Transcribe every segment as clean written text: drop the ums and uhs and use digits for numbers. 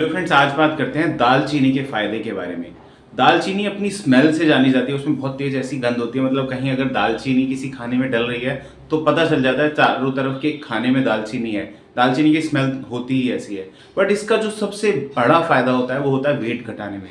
Hello friends, आज बात करते हैं दालचीनी के फायदे के बारे में। दालचीनी अपनी स्मेल से जानी जाती है, उसमें बहुत तेज ऐसी गंध होती है। मतलब कहीं अगर दालचीनी किसी खाने में डल रही है तो पता चल जाता है चारों तरफ के खाने में दालचीनी है। दालचीनी की स्मेल होती ही ऐसी है। बट इसका जो सबसे बड़ा फायदा होता है वो होता है वेट घटाने में।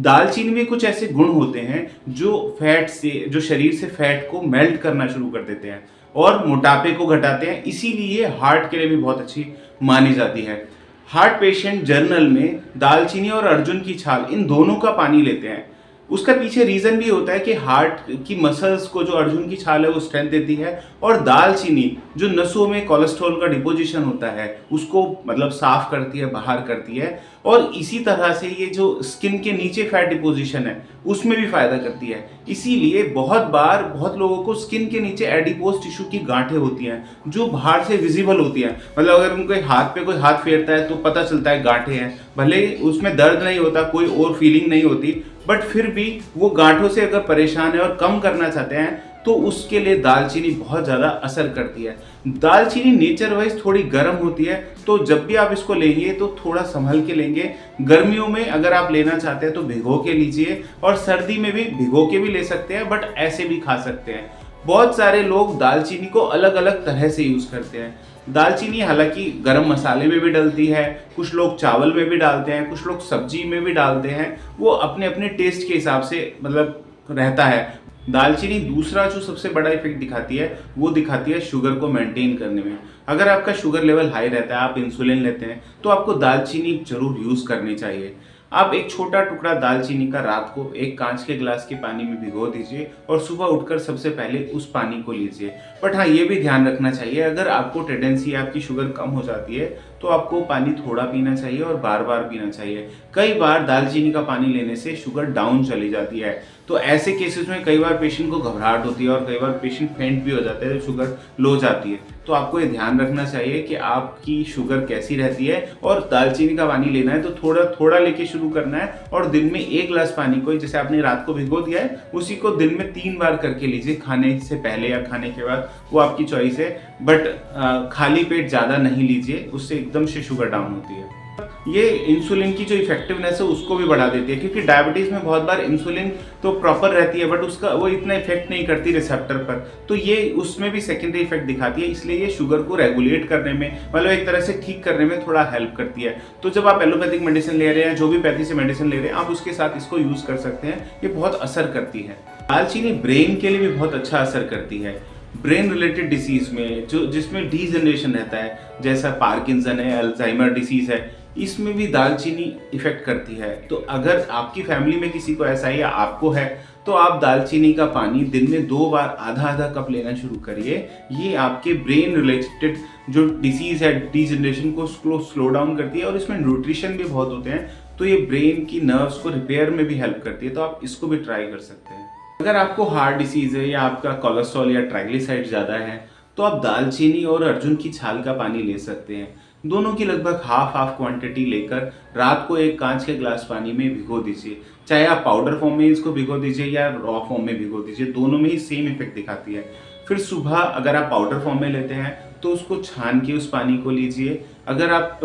दालचीनी में कुछ ऐसे गुण होते हैं जो शरीर से फैट को मेल्ट करना शुरू कर देते हैं और मोटापे को घटाते हैं। इसीलिए हार्ट के लिए भी बहुत अच्छी मानी जाती है। हार्ट पेशेंट जर्नल में दालचीनी और अर्जुन की छाल इन दोनों का पानी लेते हैं। उसका पीछे रीजन भी होता है कि हार्ट की मसल्स को जो अर्जुन की छाल है वो स्ट्रेंथ देती है, और दालचीनी जो नसों में कोलेस्ट्रॉल का डिपोजिशन होता है उसको मतलब साफ करती है, बाहर करती है। और इसी तरह से ये जो स्किन के नीचे फैट डिपोजिशन है उसमें भी फायदा करती है। इसीलिए बहुत बार बहुत लोगों को स्किन के नीचे एडिपोज टिश्यू की गांठें होती हैं जो बाहर से विजिबल होती हैं। मतलब अगर उनके हाथ पे कोई हाथ फेरता है तो पता चलता है गांठें हैं, भले उसमें दर्द नहीं होता, कोई और फीलिंग नहीं होती, बट फिर भी वो गांठों से अगर परेशान है और कम करना चाहते हैं तो उसके लिए दालचीनी बहुत ज़्यादा असर करती है। दालचीनी नेचर वाइज थोड़ी गर्म होती है, तो जब भी आप इसको लेंगे तो थोड़ा संभल के लेंगे। गर्मियों में अगर आप लेना चाहते हैं तो भिगो के लीजिए, और सर्दी में भी भिगो के भी ले सकते हैं, बट ऐसे भी खा सकते हैं। बहुत सारे लोग दालचीनी को अलग अलग तरह से यूज़ करते हैं। दालचीनी हालांकि गरम मसाले में भी डलती है, कुछ लोग चावल में भी डालते हैं, कुछ लोग सब्जी में भी डालते हैं। वो अपने अपने टेस्ट के हिसाब से मतलब रहता है। दालचीनी दूसरा जो सबसे बड़ा इफेक्ट दिखाती है वो दिखाती है शुगर को मेंटेन करने में। अगर आपका शुगर लेवल हाई रहता है, आप इंसुलिन लेते हैं, तो आपको दालचीनी जरूर यूज़ करनी चाहिए। आप एक छोटा टुकड़ा दालचीनी का रात को एक कांच के गिलास के पानी में भिगो दीजिए और सुबह उठकर सबसे पहले उस पानी को लीजिए। बट हाँ, ये भी ध्यान रखना चाहिए, अगर आपको टेंडेंसी आपकी शुगर कम हो जाती है तो आपको पानी थोड़ा पीना चाहिए और बार बार पीना चाहिए। कई बार दालचीनी का पानी लेने से शुगर डाउन चली जाती है, तो ऐसे केसेस में कई बार पेशेंट को घबराहट होती है और कई बार पेशेंट फेंट भी हो जाता है जब शुगर लो जाती है। तो आपको ये ध्यान रखना चाहिए कि आपकी शुगर कैसी रहती है, और दालचीनी का पानी लेना है तो थोड़ा थोड़ा लेके शुरू करना है, और दिन में 1 गिलास पानी को, जैसे आपने रात को भिगो दिया है, उसी को दिन में 3 बार करके लीजिए, खाने से पहले या खाने के बाद, वो आपकी चॉइस है। बट खाली पेट ज़्यादा नहीं लीजिए, उससे एकदम से शुगर डाउन होती है। ये इंसुलिन की जो इफेक्टिवनेस है उसको भी बढ़ा देती है, क्योंकि डायबिटीज में बहुत बार इंसुलिन तो प्रॉपर रहती है बट उसका वो इतना इफेक्ट नहीं करती रिसेप्टर पर, तो ये उसमें भी सेकेंडरी इफेक्ट दिखाती है। इसलिए ये शुगर को रेगुलेट करने में, मतलब एक तरह से ठीक करने में थोड़ा हेल्प करती है। तो जब आप एलोपैथिक मेडिसिन ले रहे हैं, जो भी पैथी से मेडिसिन ले रहे हैं, आप उसके साथ इसको यूज कर सकते हैं। ये बहुत असर करती है। दालचीनी ब्रेन के लिए भी बहुत अच्छा असर करती है। ब्रेन रिलेटेड डिसीज में जिसमें डीजनरेशन रहता है, जैसा पार्किंसन है, अल्जाइमर डिसीज है, इसमें भी दालचीनी इफेक्ट करती है। तो अगर आपकी फैमिली में किसी को ऐसा है या आपको है तो आप दालचीनी का पानी दिन में 2 बार आधा आधा कप लेना शुरू करिए। ये आपके ब्रेन रिलेटेड जो डिसीज है, डीजनरेशन को स्लो डाउन करती है, और इसमें न्यूट्रिशन भी बहुत होते हैं, तो ये ब्रेन की नर्व्स को रिपेयर में भी हेल्प करती है। तो आप इसको भी ट्राई कर सकते हैं। अगर आपको हार्ट डिसीज है या आपका कोलेस्ट्रॉल या ट्राइग्लिसराइड ज़्यादा है तो आप दालचीनी और अर्जुन की छाल का पानी ले सकते हैं। दोनों की लगभग हाफ क्वांटिटी लेकर रात को एक कांच के ग्लास पानी में भिगो दीजिए। चाहे आप पाउडर फॉर्म में इसको भिगो दीजिए या रॉ फॉर्म में भिगो दीजिए, दोनों में ही सेम इफेक्ट दिखाती है। फिर सुबह अगर आप पाउडर फॉर्म में लेते हैं तो उसको छान के उस पानी को लीजिए। अगर आप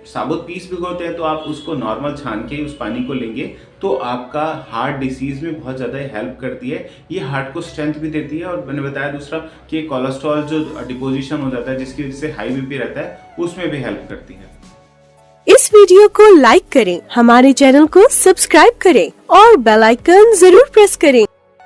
साबुत पीस भिगोते हैं तो आप उसको नॉर्मल छान के उस पानी को लेंगे, तो आपका हार्ट डिसीज में बहुत ज़्यादा हेल्प करती है। ये हार्ट को स्ट्रेंथ भी देती है, और मैंने बताया दूसरा कि कोलेस्ट्रॉल जो डिपोजिशन हो जाता है जिसकी वजह से हाई बीपी रहता है, उसमें भी हेल्प करती है। इस वीडियो को लाइक करें, हमारे चैनल को सब्सक्राइब करें और बेल आइकन जरूर प्रेस करें।